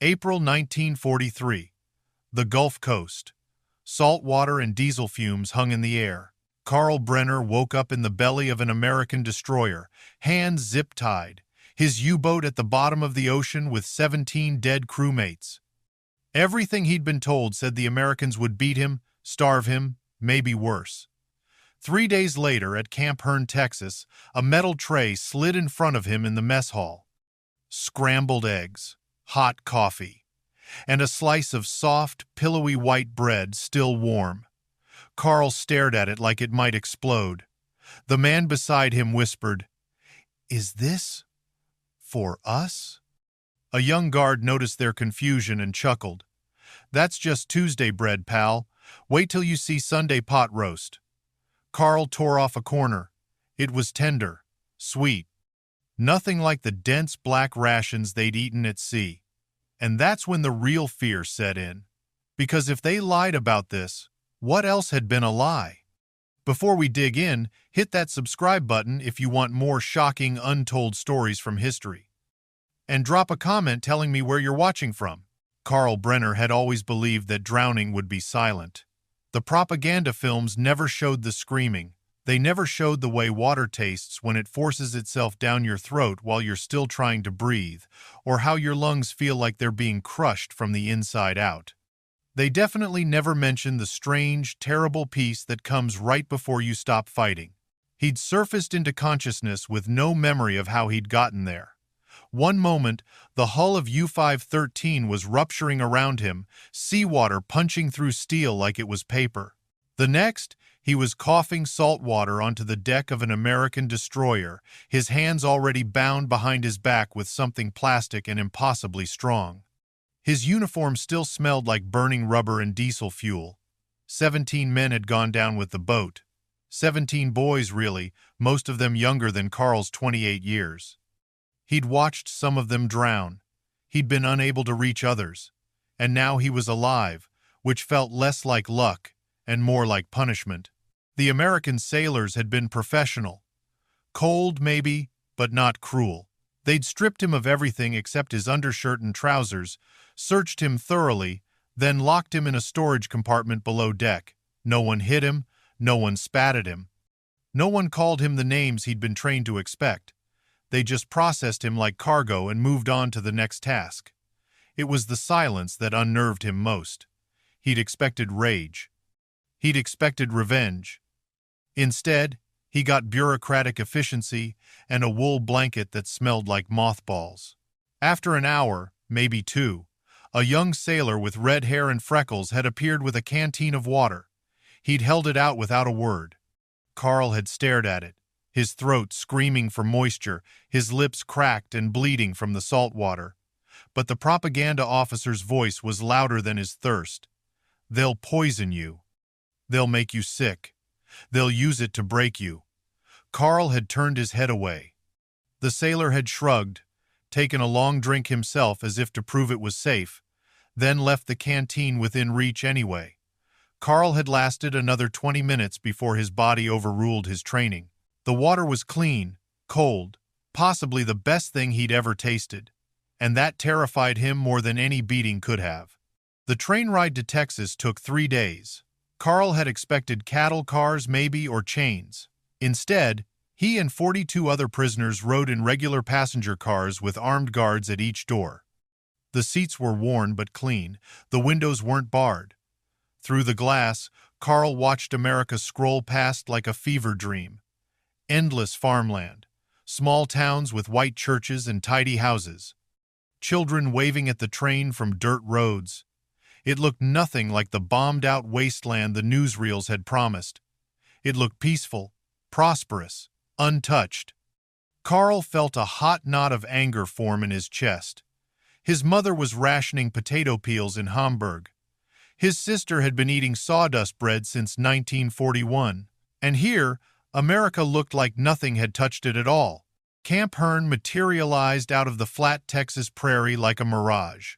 April 1943. The Gulf Coast. Salt water and diesel fumes hung in the air. Carl Brenner woke up in the belly of an American destroyer, hands zip-tied, his U-boat at the bottom of the ocean with 17 dead crewmates. Everything he'd been told said the Americans would beat him, starve him, maybe worse. 3 days later, at Camp Hearn, Texas, a metal tray slid in front of him in the mess hall. Scrambled eggs, hot coffee, and a slice of soft, pillowy white bread still warm. Carl stared at it like it might explode. The man beside him whispered, "Is this for us?" A young guard noticed their confusion and chuckled. "That's just Tuesday bread, pal. Wait till you see Sunday pot roast." Carl tore off a corner. It was tender, sweet. Nothing like the dense black rations they'd eaten at sea. And that's when the real fear set in. Because if they lied about this, what else had been a lie? Before we dig in, hit that subscribe button if you want more shocking, untold stories from history. And drop a comment telling me where you're watching from. Carl Brenner had always believed that drowning would be silent. The propaganda films never showed the screaming. They never showed the way water tastes when it forces itself down your throat while you're still trying to breathe, or how your lungs feel like they're being crushed from the inside out. They definitely never mentioned the strange, terrible peace that comes right before you stop fighting. He'd surfaced into consciousness with no memory of how he'd gotten there. One moment, the hull of U-513 was rupturing around him, seawater punching through steel like it was paper. The next, he was coughing salt water onto the deck of an American destroyer, his hands already bound behind his back with something plastic and impossibly strong. His uniform still smelled like burning rubber and diesel fuel. 17 men had gone down with the boat. 17 boys, really, most of them younger than Carl's 28 years. He'd watched some of them drown. He'd been unable to reach others. And now he was alive, which felt less like luck and more like punishment. The American sailors had been professional. Cold, maybe, but not cruel. They'd stripped him of everything except his undershirt and trousers, searched him thoroughly, then locked him in a storage compartment below deck. No one hit him, no one spat at him. No one called him the names he'd been trained to expect. They just processed him like cargo and moved on to the next task. It was the silence that unnerved him most. He'd expected rage. He'd expected revenge. Instead, he got bureaucratic efficiency and a wool blanket that smelled like mothballs. After an hour, maybe 2, a young sailor with red hair and freckles had appeared with a canteen of water. He'd held it out without a word. Carl had stared at it, his throat screaming for moisture, his lips cracked and bleeding from the salt water. But the propaganda officer's voice was louder than his thirst. "They'll poison you. They'll make you sick. They'll use it to break you." Carl had turned his head away. The sailor had shrugged, taken a long drink himself as if to prove it was safe, then left the canteen within reach anyway. Carl had lasted another 20 minutes before his body overruled his training. The water was clean, cold, possibly the best thing he'd ever tasted, and that terrified him more than any beating could have. The train ride to Texas took 3 days. Carl had expected cattle cars maybe or chains. Instead, he and 42 other prisoners rode in regular passenger cars with armed guards at each door. The seats were worn but clean. The windows weren't barred. Through the glass, Carl watched America scroll past like a fever dream. Endless farmland, small towns with white churches and tidy houses, children waving at the train from dirt roads. It looked nothing like the bombed-out wasteland the newsreels had promised. It looked peaceful, prosperous, untouched. Carl felt a hot knot of anger form in his chest. His mother was rationing potato peels in Hamburg. His sister had been eating sawdust bread since 1941. And here, America looked like nothing had touched it at all. Camp Hearn materialized out of the flat Texas prairie like a mirage.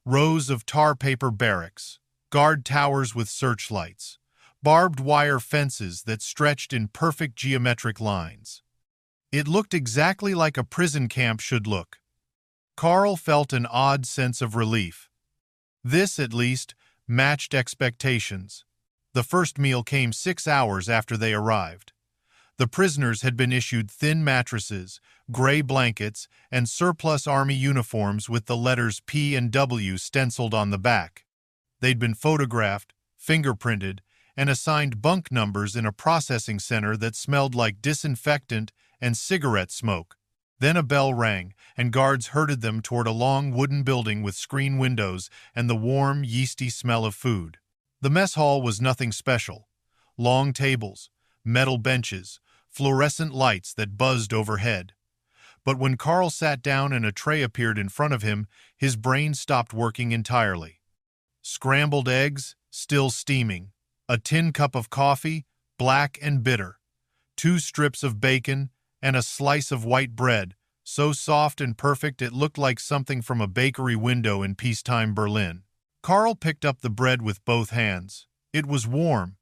Rows of tar paper barracks, guard towers with searchlights, barbed wire fences that stretched in perfect geometric lines. It looked exactly like a prison camp should look. Carl felt an odd sense of relief. This, at least, matched expectations. The first meal came 6 hours after they arrived. The prisoners had been issued thin mattresses, gray blankets, and surplus Army uniforms with the letters P and W stenciled on the back. They'd been photographed, fingerprinted, and assigned bunk numbers in a processing center that smelled like disinfectant and cigarette smoke. Then a bell rang, and guards herded them toward a long wooden building with screen windows and the warm, yeasty smell of food. The mess hall was nothing special. Long tables, metal benches, fluorescent lights that buzzed overhead. But when Carl sat down and a tray appeared in front of him, his brain stopped working entirely. Scrambled eggs, still steaming. A tin cup of coffee, black and bitter. 2 strips of bacon, and a slice of white bread, so soft and perfect it looked like something from a bakery window in peacetime Berlin. Carl picked up the bread with both hands. It was warm.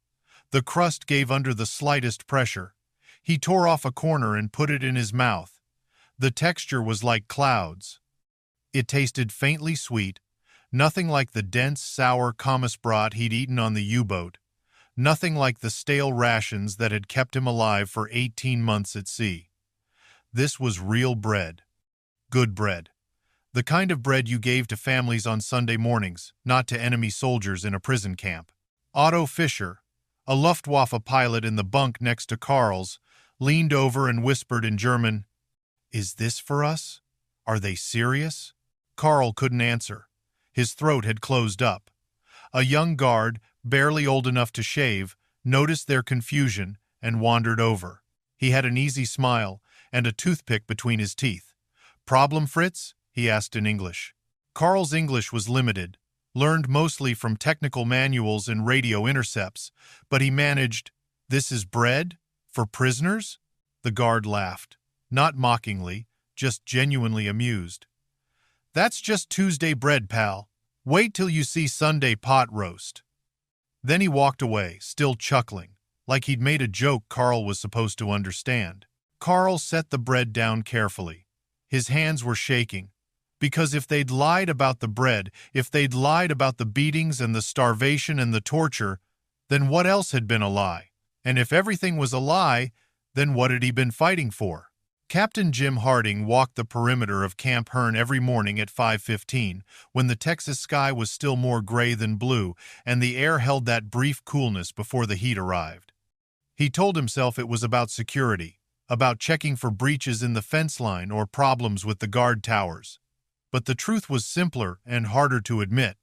The crust gave under the slightest pressure. He tore off a corner and put it in his mouth. The texture was like clouds. It tasted faintly sweet, nothing like the dense, sour Kommissbrot he'd eaten on the U-boat, nothing like the stale rations that had kept him alive for 18 months at sea. This was real bread. Good bread. The kind of bread you gave to families on Sunday mornings, not to enemy soldiers in a prison camp. Otto Fischer, a Luftwaffe pilot in the bunk next to Carl's, leaned over and whispered in German, "Is this for us? Are they serious?" Carl couldn't answer. His throat had closed up. A young guard, barely old enough to shave, noticed their confusion and wandered over. He had an easy smile and a toothpick between his teeth. "Problem, Fritz?" he asked in English. Carl's English was limited, learned mostly from technical manuals and radio intercepts, but he managed, "This is bread? For prisoners?" The guard laughed, not mockingly, just genuinely amused. "That's just Tuesday bread, pal. Wait till you see Sunday pot roast." Then he walked away, still chuckling, like he'd made a joke Carl was supposed to understand. Carl set the bread down carefully. His hands were shaking, because if they'd lied about the bread, if they'd lied about the beatings and the starvation and the torture, then what else had been a lie? And if everything was a lie, then what had he been fighting for? Captain Jim Harding walked the perimeter of Camp Hearn every morning at 5:15, when the Texas sky was still more gray than blue and the air held that brief coolness before the heat arrived. He told himself it was about security, about checking for breaches in the fence line or problems with the guard towers. But the truth was simpler and harder to admit.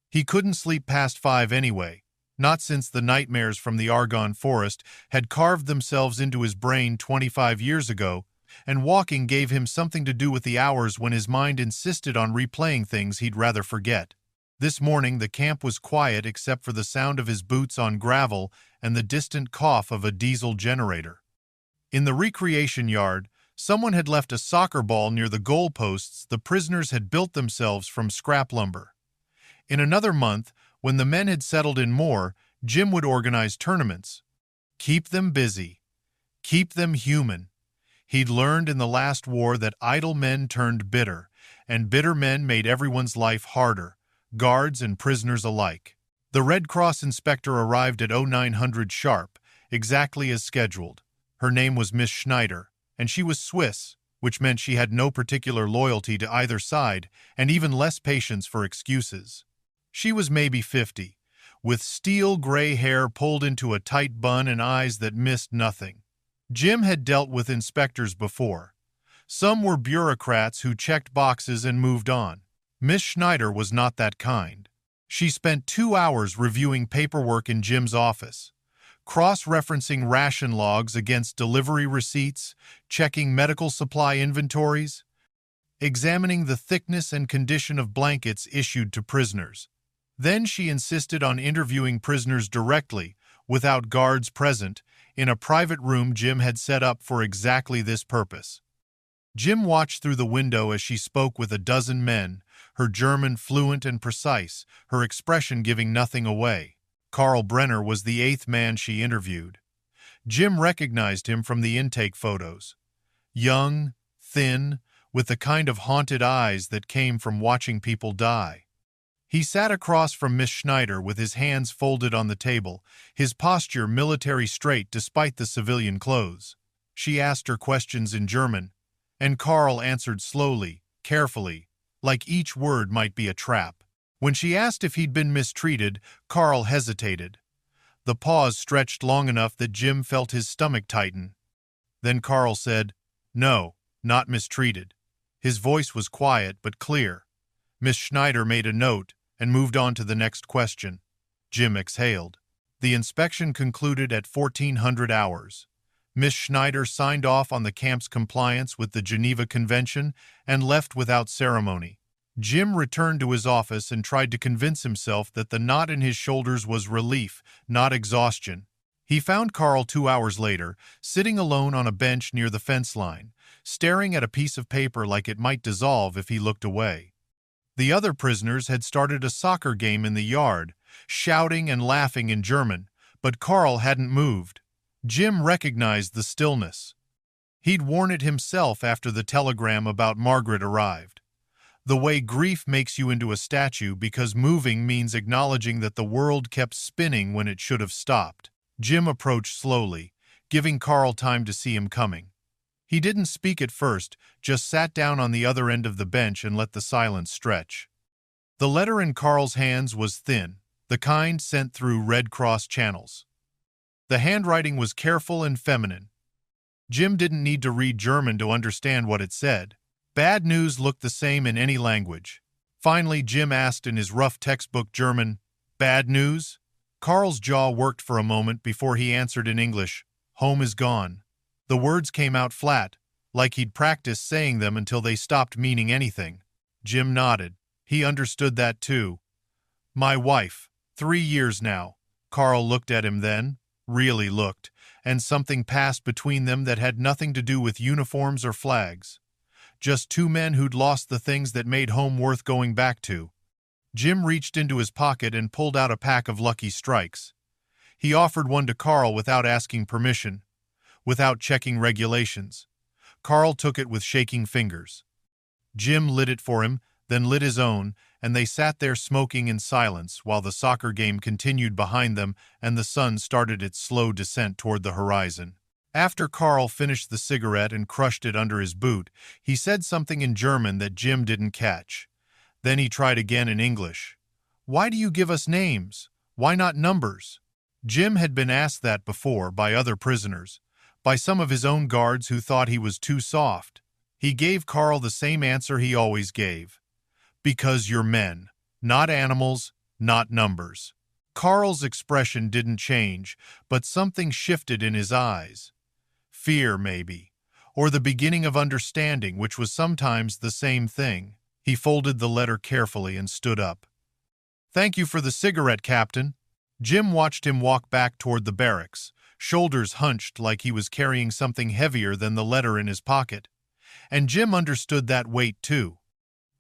He couldn't sleep past 5 anyway, not since the nightmares from the Argonne Forest had carved themselves into his brain 25 years ago, and walking gave him something to do with the hours when his mind insisted on replaying things he'd rather forget. This morning the camp was quiet except for the sound of his boots on gravel and the distant cough of a diesel generator. In the recreation yard, someone had left a soccer ball near the goalposts the prisoners had built themselves from scrap lumber. In another month, when the men had settled in more, Jim would organize tournaments. Keep them busy. Keep them human. He'd learned in the last war that idle men turned bitter, and bitter men made everyone's life harder, guards and prisoners alike. The Red Cross inspector arrived at 0900 sharp, exactly as scheduled. Her name was Miss Schneider, and she was Swiss, which meant she had no particular loyalty to either side and even less patience for excuses. She was maybe 50, with steel gray hair pulled into a tight bun and eyes that missed nothing. Jim had dealt with inspectors before. Some were bureaucrats who checked boxes and moved on. Miss Schneider was not that kind. She spent 2 hours reviewing paperwork in Jim's office, cross-referencing ration logs against delivery receipts, checking medical supply inventories, examining the thickness and condition of blankets issued to prisoners. Then she insisted on interviewing prisoners directly, without guards present, in a private room Jim had set up for exactly this purpose. Jim watched through the window as she spoke with a dozen men, her German fluent and precise, her expression giving nothing away. Carl Brenner was the 8th man she interviewed. Jim recognized him from the intake photos. Young, thin, with the kind of haunted eyes that came from watching people die. He sat across from Miss Schneider with his hands folded on the table, his posture military straight despite the civilian clothes. She asked her questions in German, and Carl answered slowly, carefully, like each word might be a trap. When she asked if he'd been mistreated, Carl hesitated. The pause stretched long enough that Jim felt his stomach tighten. Then Carl said, "No, not mistreated." His voice was quiet but clear. Miss Schneider made a note and moved on to the next question. Jim exhaled. The inspection concluded at 1400 hours. Miss Schneider signed off on the camp's compliance with the Geneva Convention and left without ceremony. Jim returned to his office and tried to convince himself that the knot in his shoulders was relief, not exhaustion. He found Carl 2 hours later, sitting alone on a bench near the fence line, staring at a piece of paper like it might dissolve if he looked away. The other prisoners had started a soccer game in the yard, shouting and laughing in German, but Carl hadn't moved. Jim recognized the stillness. He'd worn it himself after the telegram about Margaret arrived. The way grief makes you into a statue because moving means acknowledging that the world kept spinning when it should have stopped. Jim approached slowly, giving Carl time to see him coming. He didn't speak at first, just sat down on the other end of the bench and let the silence stretch. The letter in Carl's hands was thin, the kind sent through Red Cross channels. The handwriting was careful and feminine. Jim didn't need to read German to understand what it said. Bad news looked the same in any language. Finally, Jim asked in his rough textbook German, "Bad news?" Carl's jaw worked for a moment before he answered in English, "Home is gone." The words came out flat, like he'd practiced saying them until they stopped meaning anything. Jim nodded. He understood that too. "My wife. 3 years now." Carl looked at him then, really looked, and something passed between them that had nothing to do with uniforms or flags. Just two men who'd lost the things that made home worth going back to. Jim reached into his pocket and pulled out a pack of Lucky Strikes. He offered one to Carl without asking permission, without checking regulations. Carl took it with shaking fingers. Jim lit it for him, then lit his own, and they sat there smoking in silence while the soccer game continued behind them and the sun started its slow descent toward the horizon. After Carl finished the cigarette and crushed it under his boot, he said something in German that Jim didn't catch. Then he tried again in English. "Why do you give us names? Why not numbers?" Jim had been asked that before by other prisoners, by some of his own guards who thought he was too soft. He gave Carl the same answer he always gave. "Because you're men, not animals, not numbers." Carl's expression didn't change, but something shifted in his eyes. Fear, maybe, or the beginning of understanding, which was sometimes the same thing. He folded the letter carefully and stood up. "Thank you for the cigarette, Captain." Jim watched him walk back toward the barracks, shoulders hunched like he was carrying something heavier than the letter in his pocket. And Jim understood that weight too.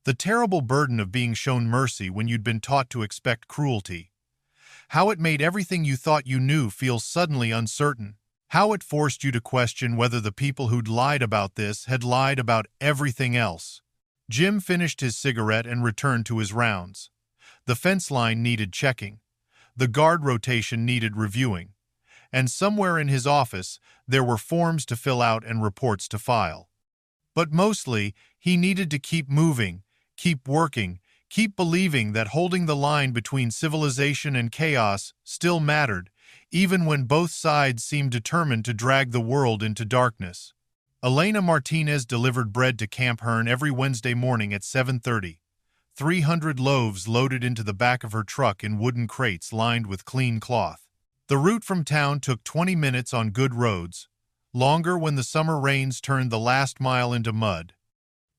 The terrible burden of being shown mercy when you'd been taught to expect cruelty. How it made everything you thought you knew feel suddenly uncertain. How it forced you to question whether the people who'd lied about this had lied about everything else. Jim finished his cigarette and returned to his rounds. The fence line needed checking. The guard rotation needed reviewing. And somewhere in his office, there were forms to fill out and reports to file. But mostly, he needed to keep moving, keep working, keep believing that holding the line between civilization and chaos still mattered, even when both sides seemed determined to drag the world into darkness. Elena Martinez delivered bread to Camp Hearn every Wednesday morning at 7:30. 300 loaves loaded into the back of her truck in wooden crates lined with clean cloth. The route from town took 20 minutes on good roads, longer when the summer rains turned the last mile into mud.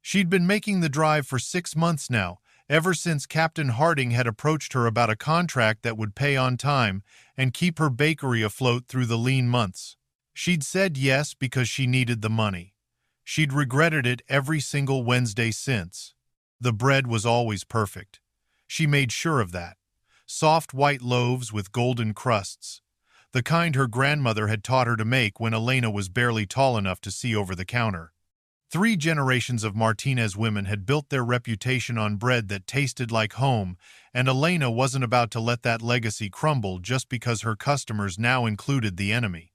She'd been making the drive for 6 months now, ever since Captain Harding had approached her about a contract that would pay on time and keep her bakery afloat through the lean months. She'd said yes because she needed the money. She'd regretted it every single Wednesday since. The bread was always perfect. She made sure of that. Soft white loaves with golden crusts, the kind her grandmother had taught her to make when Elena was barely tall enough to see over the counter. 3 generations of Martinez women had built their reputation on bread that tasted like home, and Elena wasn't about to let that legacy crumble just because her customers now included the enemy.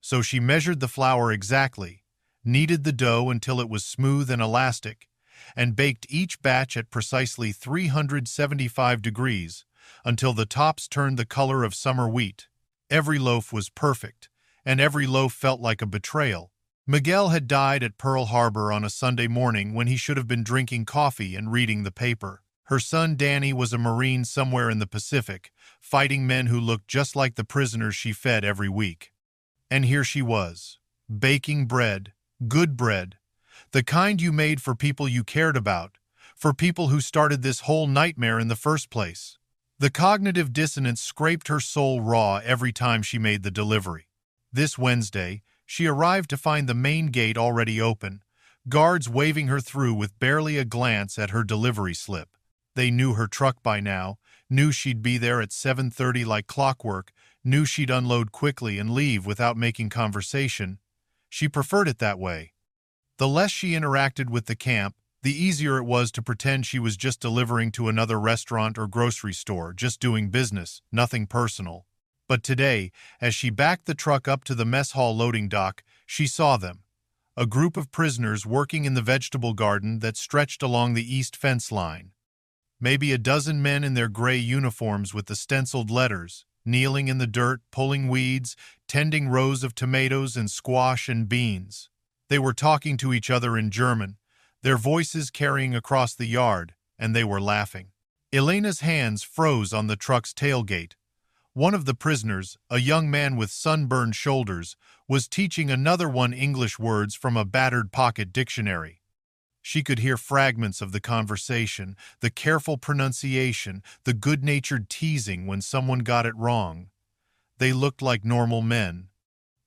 So she measured the flour exactly, kneaded the dough until it was smooth and elastic, and baked each batch at precisely 375 degrees until the tops turned the color of summer wheat. Every loaf was perfect, and every loaf felt like a betrayal. Miguel had died at Pearl Harbor on a Sunday morning when he should have been drinking coffee and reading the paper. Her son Danny was a Marine somewhere in the Pacific, fighting men who looked just like the prisoners she fed every week. And here she was, baking bread, good bread, the kind you made for people you cared about, for people who started this whole nightmare in the first place. The cognitive dissonance scraped her soul raw every time she made the delivery. This Wednesday, she arrived to find the main gate already open, guards waving her through with barely a glance at her delivery slip. They knew her truck by now, knew she'd be there at 7:30 like clockwork, knew she'd unload quickly and leave without making conversation. She preferred it that way. The less she interacted with the camp, the easier it was to pretend she was just delivering to another restaurant or grocery store, just doing business, nothing personal. But today, as she backed the truck up to the mess hall loading dock, she saw them. A group of prisoners working in the vegetable garden that stretched along the east fence line. Maybe a dozen men in their gray uniforms with the stenciled letters, kneeling in the dirt, pulling weeds, tending rows of tomatoes and squash and beans. They were talking to each other in German, their voices carrying across the yard, and they were laughing. Elena's hands froze on the truck's tailgate. One of the prisoners, a young man with sunburned shoulders, was teaching another one English words from a battered pocket dictionary. She could hear fragments of the conversation, the careful pronunciation, the good-natured teasing when someone got it wrong. They looked like normal men.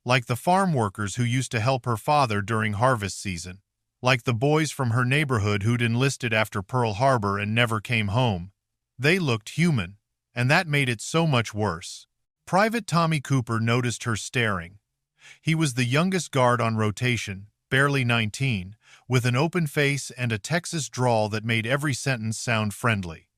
Like the farm workers who used to help her father during harvest season. Like the boys from her neighborhood who'd enlisted after Pearl Harbor and never came home. They looked human, and that made it so much worse. Private Tommy Cooper noticed her staring. He was the youngest guard on rotation, barely 19, with an open face and a Texas drawl that made every sentence sound friendly.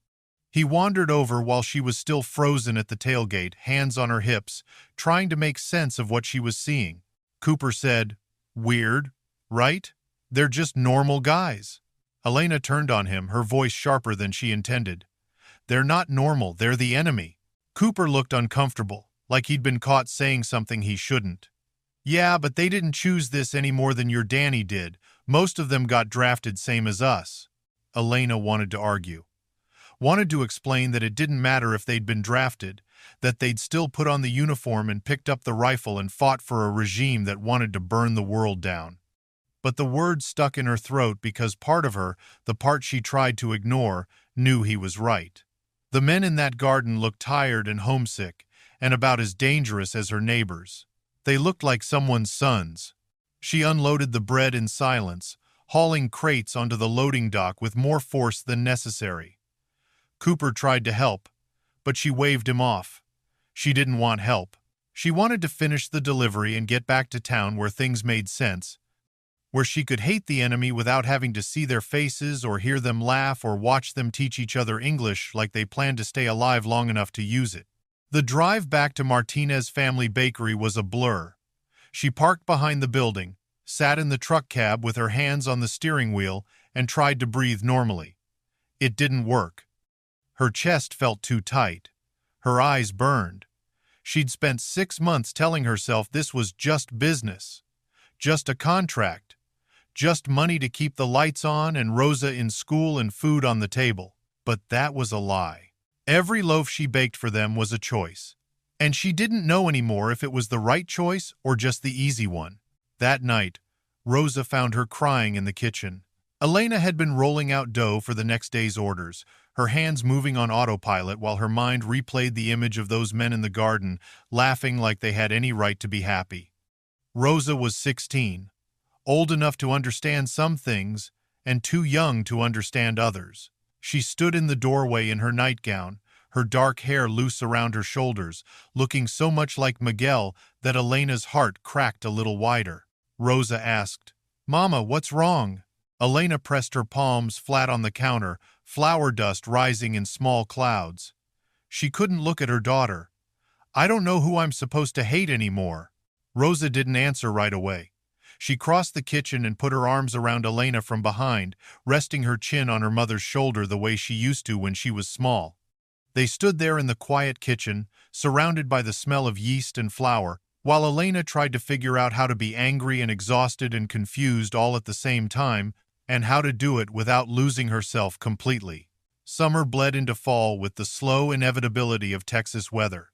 He wandered over while she was still frozen at the tailgate, hands on her hips, trying to make sense of what she was seeing. Cooper said, "Weird, right? They're just normal guys." Elena turned on him, her voice sharper than she intended. "They're not normal, they're the enemy." Cooper looked uncomfortable, like he'd been caught saying something he shouldn't. "Yeah, but they didn't choose this any more than your Danny did. Most of them got drafted same as us." Elena wanted to argue. Wanted to explain that it didn't matter if they'd been drafted, that they'd still put on the uniform and picked up the rifle and fought for a regime that wanted to burn the world down. But the words stuck in her throat because part of her, the part she tried to ignore, knew he was right. The men in that garden looked tired and homesick, and about as dangerous as her neighbors. They looked like someone's sons. She unloaded the bread in silence, hauling crates onto the loading dock with more force than necessary. Cooper tried to help, but she waved him off. She didn't want help. She wanted to finish the delivery and get back to town where things made sense, where she could hate the enemy without having to see their faces or hear them laugh or watch them teach each other English like they planned to stay alive long enough to use it. The drive back to Martinez Family Bakery was a blur. She parked behind the building, sat in the truck cab with her hands on the steering wheel, and tried to breathe normally. It didn't work. Her chest felt too tight. Her eyes burned. She'd spent 6 months telling herself this was just business, just a contract, just money to keep the lights on and Rosa in school and food on the table. But that was a lie. Every loaf she baked for them was a choice, and she didn't know anymore if it was the right choice or just the easy one. That night, Rosa found her crying in the kitchen. Elena had been rolling out dough for the next day's orders, her hands moving on autopilot while her mind replayed the image of those men in the garden, laughing like they had any right to be happy. Rosa was 16, old enough to understand some things and too young to understand others. She stood in the doorway in her nightgown, her dark hair loose around her shoulders, looking so much like Miguel that Elena's heart cracked a little wider. Rosa asked, Mama, what's wrong? Elena pressed her palms flat on the counter, flour dust rising in small clouds. She couldn't look at her daughter. I don't know who I'm supposed to hate anymore. Rosa didn't answer right away. She crossed the kitchen and put her arms around Elena from behind, resting her chin on her mother's shoulder the way she used to when she was small. They stood there in the quiet kitchen, surrounded by the smell of yeast and flour, while Elena tried to figure out how to be angry and exhausted and confused all at the same time, and how to do it without losing herself completely. Summer bled into fall with the slow inevitability of Texas weather,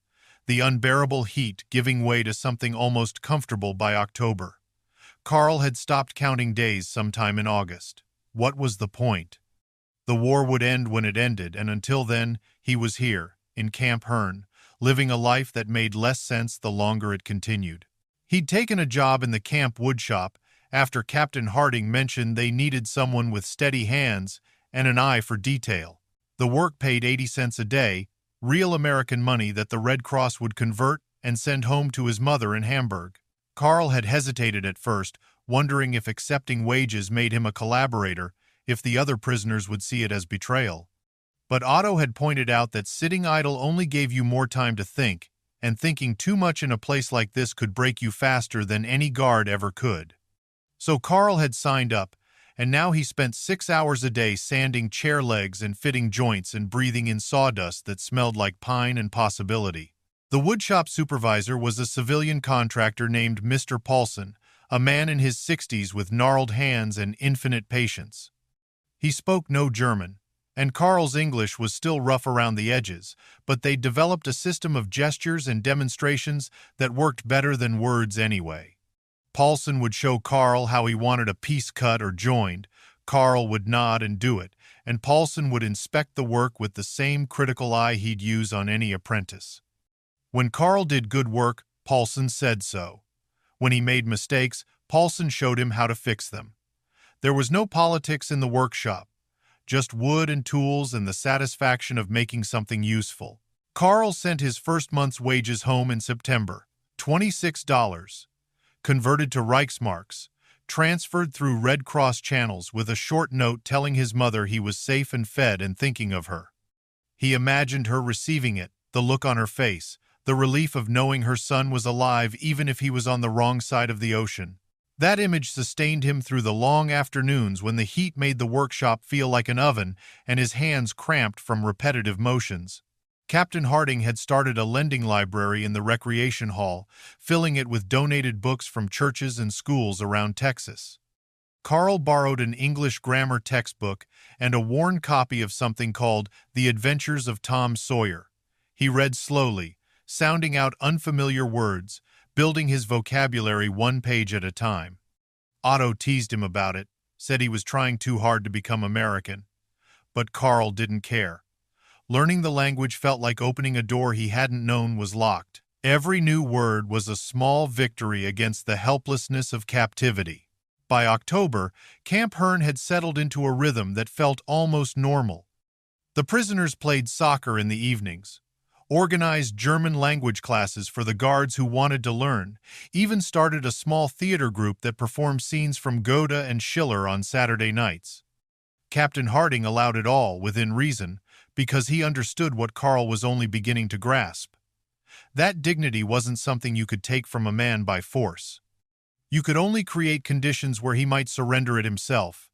the unbearable heat giving way to something almost comfortable by October. Carl had stopped counting days sometime in August. What was the point? The war would end when it ended, and until then, he was here, in Camp Hearn, living a life that made less sense the longer it continued. He'd taken a job in the camp woodshop after Captain Harding mentioned they needed someone with steady hands and an eye for detail. The work paid 80 cents a day, real American money that the Red Cross would convert and send home to his mother in Hamburg. Carl had hesitated at first, wondering if accepting wages made him a collaborator, if the other prisoners would see it as betrayal. But Otto had pointed out that sitting idle only gave you more time to think, and thinking too much in a place like this could break you faster than any guard ever could. So Carl had signed up, and now he spent 6 hours a day sanding chair legs and fitting joints and breathing in sawdust that smelled like pine and possibility. The woodshop supervisor was a civilian contractor named Mr. Paulson, a man in his 60s with gnarled hands and infinite patience. He spoke no German, and Carl's English was still rough around the edges, but they'd developed a system of gestures and demonstrations that worked better than words anyway. Paulson would show Carl how he wanted a piece cut or joined. Carl would nod and do it, and Paulson would inspect the work with the same critical eye he'd use on any apprentice. When Carl did good work, Paulson said so. When he made mistakes, Paulson showed him how to fix them. There was no politics in the workshop, just wood and tools and the satisfaction of making something useful. Carl sent his first month's wages home in September, $26, converted to Reichsmarks, transferred through Red Cross channels with a short note telling his mother he was safe and fed and thinking of her. He imagined her receiving it, the look on her face, the relief of knowing her son was alive even if he was on the wrong side of the ocean. That image sustained him through the long afternoons when the heat made the workshop feel like an oven and his hands cramped from repetitive motions. Captain Harding had started a lending library in the recreation hall, filling it with donated books from churches and schools around Texas. Carl borrowed an English grammar textbook and a worn copy of something called The Adventures of Tom Sawyer. He read slowly, sounding out unfamiliar words, building his vocabulary one page at a time. Otto teased him about it, said he was trying too hard to become American. But Carl didn't care. Learning the language felt like opening a door he hadn't known was locked. Every new word was a small victory against the helplessness of captivity. By October, Camp Hearn had settled into a rhythm that felt almost normal. The prisoners played soccer in the evenings, organized German language classes for the guards who wanted to learn, even started a small theater group that performed scenes from Goethe and Schiller on Saturday nights. Captain Harding allowed it all, within reason, because he understood what Carl was only beginning to grasp. That dignity wasn't something you could take from a man by force. You could only create conditions where he might surrender it himself,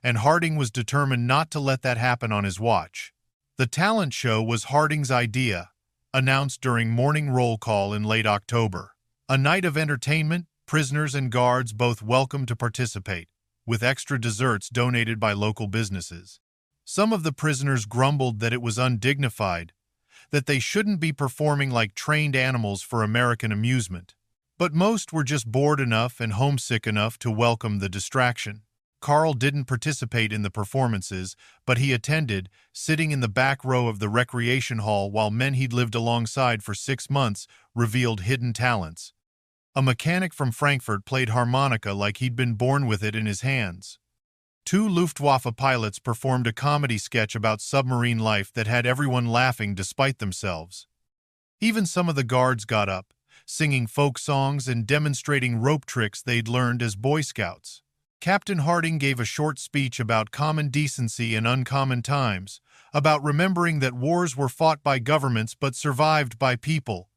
and Harding was determined not to let that happen on his watch. The talent show was Harding's idea, announced during morning roll call in late October. A night of entertainment, prisoners and guards both welcome to participate, with extra desserts donated by local businesses. Some of the prisoners grumbled that it was undignified, that they shouldn't be performing like trained animals for American amusement. But most were just bored enough and homesick enough to welcome the distraction. Carl didn't participate in the performances, but he attended, sitting in the back row of the recreation hall while men he'd lived alongside for 6 months revealed hidden talents. A mechanic from Frankfurt played harmonica like he'd been born with it in his hands. 2 Luftwaffe pilots performed a comedy sketch about submarine life that had everyone laughing despite themselves. Even some of the guards got up, singing folk songs and demonstrating rope tricks they'd learned as Boy Scouts. Captain Harding gave a short speech about common decency in uncommon times, about remembering that wars were fought by governments but survived by people.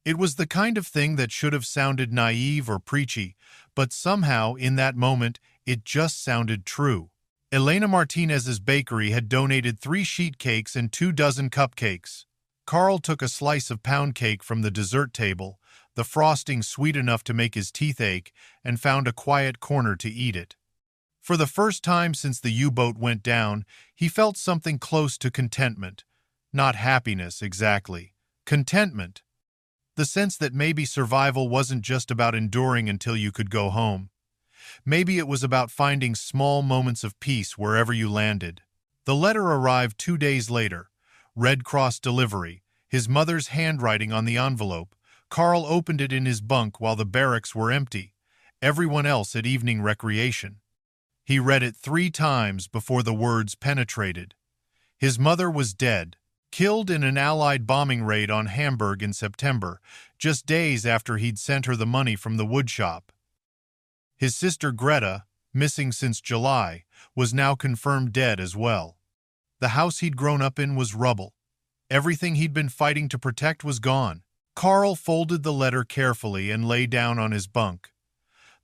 It was the kind of thing that should have sounded naive or preachy, but somehow, in that moment, it just sounded true. Elena Martinez's bakery had donated 3 sheet cakes and 2 dozen cupcakes. Carl took a slice of pound cake from the dessert table, the frosting sweet enough to make his teeth ache, and found a quiet corner to eat it. For the first time since the U-boat went down, he felt something close to contentment. Not happiness, exactly. Contentment. The sense that maybe survival wasn't just about enduring until you could go home. Maybe it was about finding small moments of peace wherever you landed. The letter arrived 2 days later. Red Cross delivery, his mother's handwriting on the envelope. Carl opened it in his bunk while the barracks were empty, everyone else at evening recreation. He read it 3 times before the words penetrated. His mother was dead, killed in an Allied bombing raid on Hamburg in September, just days after he'd sent her the money from the woodshop. His sister Greta, missing since July, was now confirmed dead as well. The house he'd grown up in was rubble. Everything he'd been fighting to protect was gone. Carl folded the letter carefully and lay down on his bunk.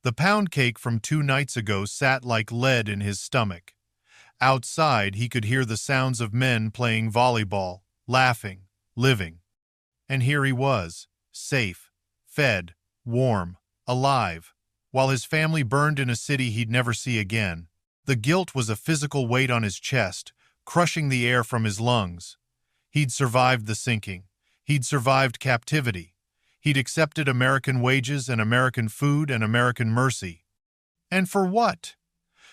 The pound cake from 2 nights ago sat like lead in his stomach. Outside, he could hear the sounds of men playing volleyball, laughing, living. And here he was, safe, fed, warm, alive, while his family burned in a city he'd never see again. The guilt was a physical weight on his chest, crushing the air from his lungs. He'd survived the sinking. He'd survived captivity. He'd accepted American wages and American food and American mercy. And for what?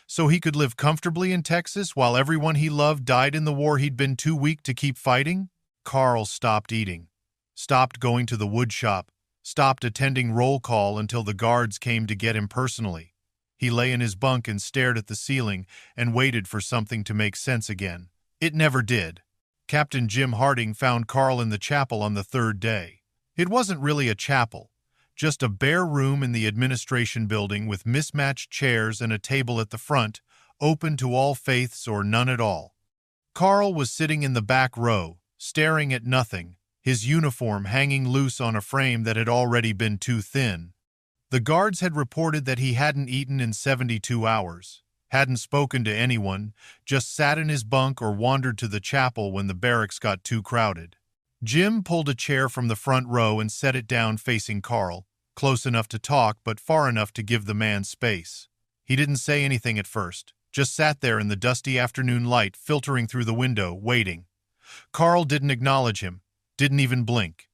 So he could live comfortably in Texas while everyone he loved died in the war he'd been too weak to keep fighting? Carl stopped eating, stopped going to the woodshop, stopped attending roll call until the guards came to get him personally. He lay in his bunk and stared at the ceiling and waited for something to make sense again. It never did. Captain Jim Harding found Carl in the chapel on the 3rd day. It wasn't really a chapel, just a bare room in the administration building with mismatched chairs and a table at the front, open to all faiths or none at all. Carl was sitting in the back row, staring at nothing, his uniform hanging loose on a frame that had already been too thin. The guards had reported that he hadn't eaten in 72 hours, hadn't spoken to anyone, just sat in his bunk or wandered to the chapel when the barracks got too crowded. Jim pulled a chair from the front row and set it down facing Carl, close enough to talk but far enough to give the man space. He didn't say anything at first, just sat there in the dusty afternoon light filtering through the window, waiting. Carl didn't acknowledge him, didn't even blink.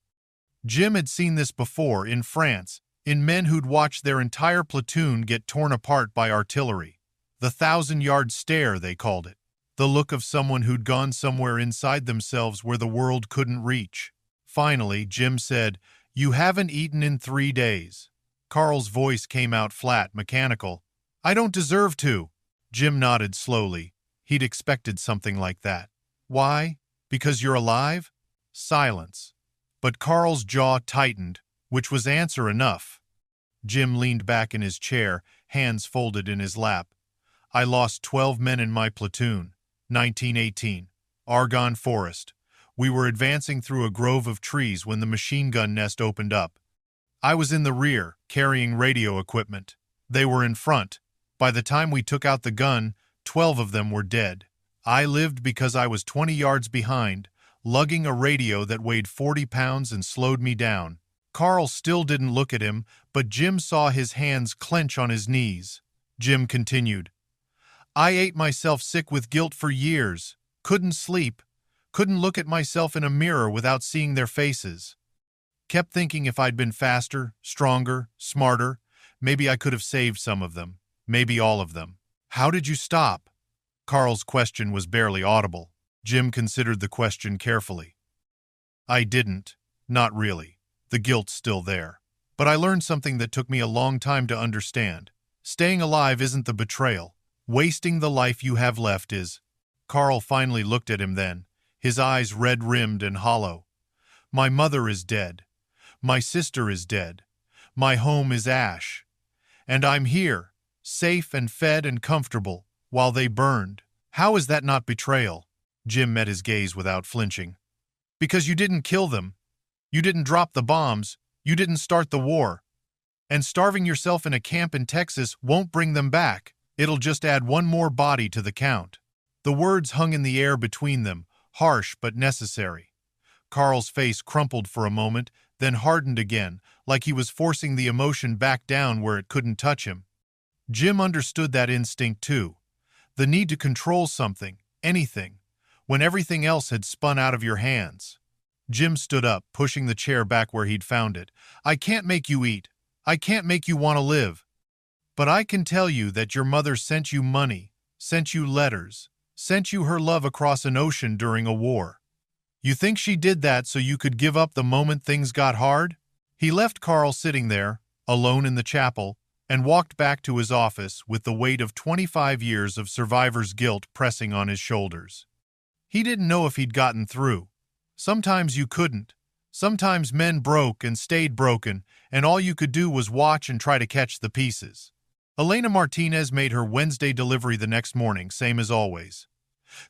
Jim had seen this before in France, in men who'd watched their entire platoon get torn apart by artillery. The 1,000-yard stare, they called it. The look of someone who'd gone somewhere inside themselves where the world couldn't reach. Finally, Jim said, "You haven't eaten in 3 days." Carl's voice came out flat, mechanical. "I don't deserve to." Jim nodded slowly. He'd expected something like that. "Why? Because you're alive?" Silence. But Carl's jaw tightened, which was answer enough. Jim leaned back in his chair, hands folded in his lap. "I lost 12 men in my platoon. 1918. Argonne Forest. We were advancing through a grove of trees when the machine gun nest opened up. I was in the rear, carrying radio equipment. They were in front. By the time we took out the gun, 12 of them were dead. I lived because I was 20 yards behind, lugging a radio that weighed 40 pounds and slowed me down." Carl still didn't look at him, but Jim saw his hands clench on his knees. Jim continued, "I ate myself sick with guilt for years, couldn't sleep, couldn't look at myself in a mirror without seeing their faces. Kept thinking if I'd been faster, stronger, smarter, maybe I could have saved some of them, maybe all of them." "How did you stop?" Carl's question was barely audible. Jim considered the question carefully. "I didn't. Not really. The guilt's still there. But I learned something that took me a long time to understand. Staying alive isn't the betrayal. Wasting the life you have left is." Carl finally looked at him then, his eyes red-rimmed and hollow. "My mother is dead. My sister is dead. My home is ash. And I'm here, safe and fed and comfortable, while they burned. How is that not betrayal? Jim met his gaze without flinching. Because you didn't kill them. You didn't drop the bombs. You didn't start the war. And starving yourself in a camp in Texas won't bring them back. It'll just add one more body to the count. The words hung in the air between them, harsh but necessary. Carl's face crumpled for a moment, then hardened again, like he was forcing the emotion back down where it couldn't touch him. Jim understood that instinct too. The need to control something, anything, when everything else had spun out of your hands. Jim stood up, pushing the chair back where he'd found it. I can't make you eat. I can't make you want to live. But I can tell you that your mother sent you money, sent you letters, sent you her love across an ocean during a war. You think she did that so you could give up the moment things got hard? He left Carl sitting there, alone in the chapel, and walked back to his office with the weight of 25 years of survivor's guilt pressing on his shoulders. He didn't know if he'd gotten through. Sometimes you couldn't. Sometimes men broke and stayed broken, and all you could do was watch and try to catch the pieces. Elena Martinez made her Wednesday delivery the next morning, same as always.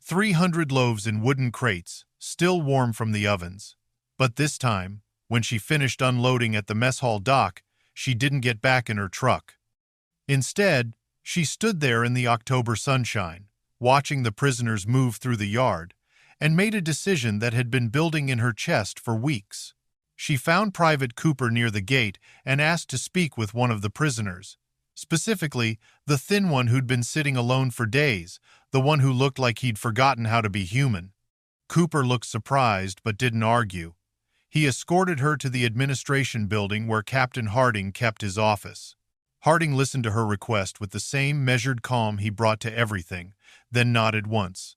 300 loaves in wooden crates, still warm from the ovens. But this time, when she finished unloading at the mess hall dock, she didn't get back in her truck. Instead, she stood there in the October sunshine, watching the prisoners move through the yard, and made a decision that had been building in her chest for weeks. She found Private Cooper near the gate and asked to speak with one of the prisoners, specifically the thin one who'd been sitting alone for days, the one who looked like he'd forgotten how to be human. Cooper looked surprised but didn't argue. He escorted her to the administration building where Captain Harding kept his office. Harding listened to her request with the same measured calm he brought to everything, then nodded once.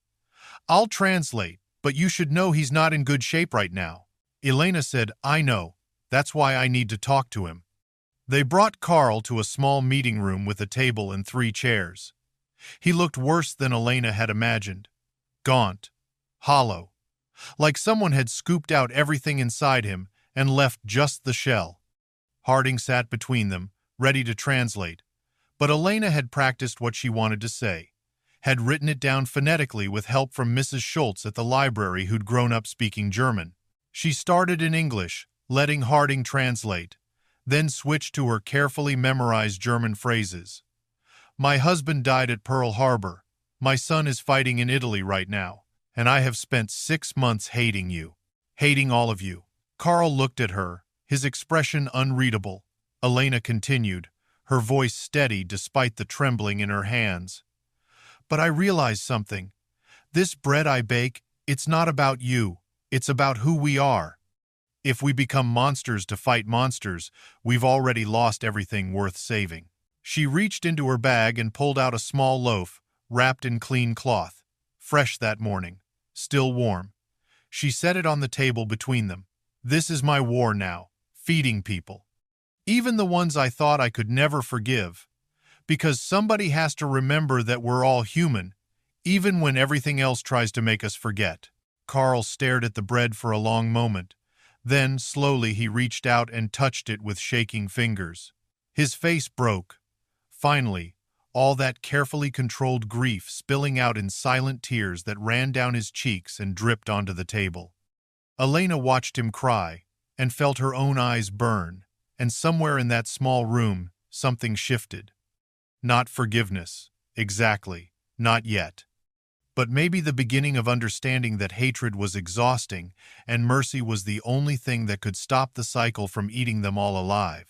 I'll translate, but you should know he's not in good shape right now. Elena said, I know. That's why I need to talk to him. They brought Carl to a small meeting room with a table and 3 chairs. He looked worse than Elena had imagined. Gaunt. Hollow. Like someone had scooped out everything inside him and left just the shell. Harding sat between them, ready to translate, but Elena had practiced what she wanted to say, had written it down phonetically with help from Mrs. Schultz at the library who'd grown up speaking German. She started in English, letting Harding translate, then switched to her carefully memorized German phrases. My husband died at Pearl Harbor. My son is fighting in Italy right now. And I have spent 6 months hating you. Hating all of you. Carl looked at her, his expression unreadable. Elena continued, her voice steady despite the trembling in her hands. But I realized something. This bread I bake, it's not about you. It's about who we are. If we become monsters to fight monsters, we've already lost everything worth saving. She reached into her bag and pulled out a small loaf, wrapped in clean cloth. Fresh that morning. Still warm. She set it on the table between them. This is my war now, feeding people. Even the ones I thought I could never forgive. Because somebody has to remember that we're all human, even when everything else tries to make us forget. Carl stared at the bread for a long moment. Then, slowly, he reached out and touched it with shaking fingers. His face broke. Finally, all that carefully controlled grief spilling out in silent tears that ran down his cheeks and dripped onto the table. Elena watched him cry and felt her own eyes burn, and somewhere in that small room, something shifted. Not forgiveness, exactly, not yet. But maybe the beginning of understanding that hatred was exhausting and mercy was the only thing that could stop the cycle from eating them all alive.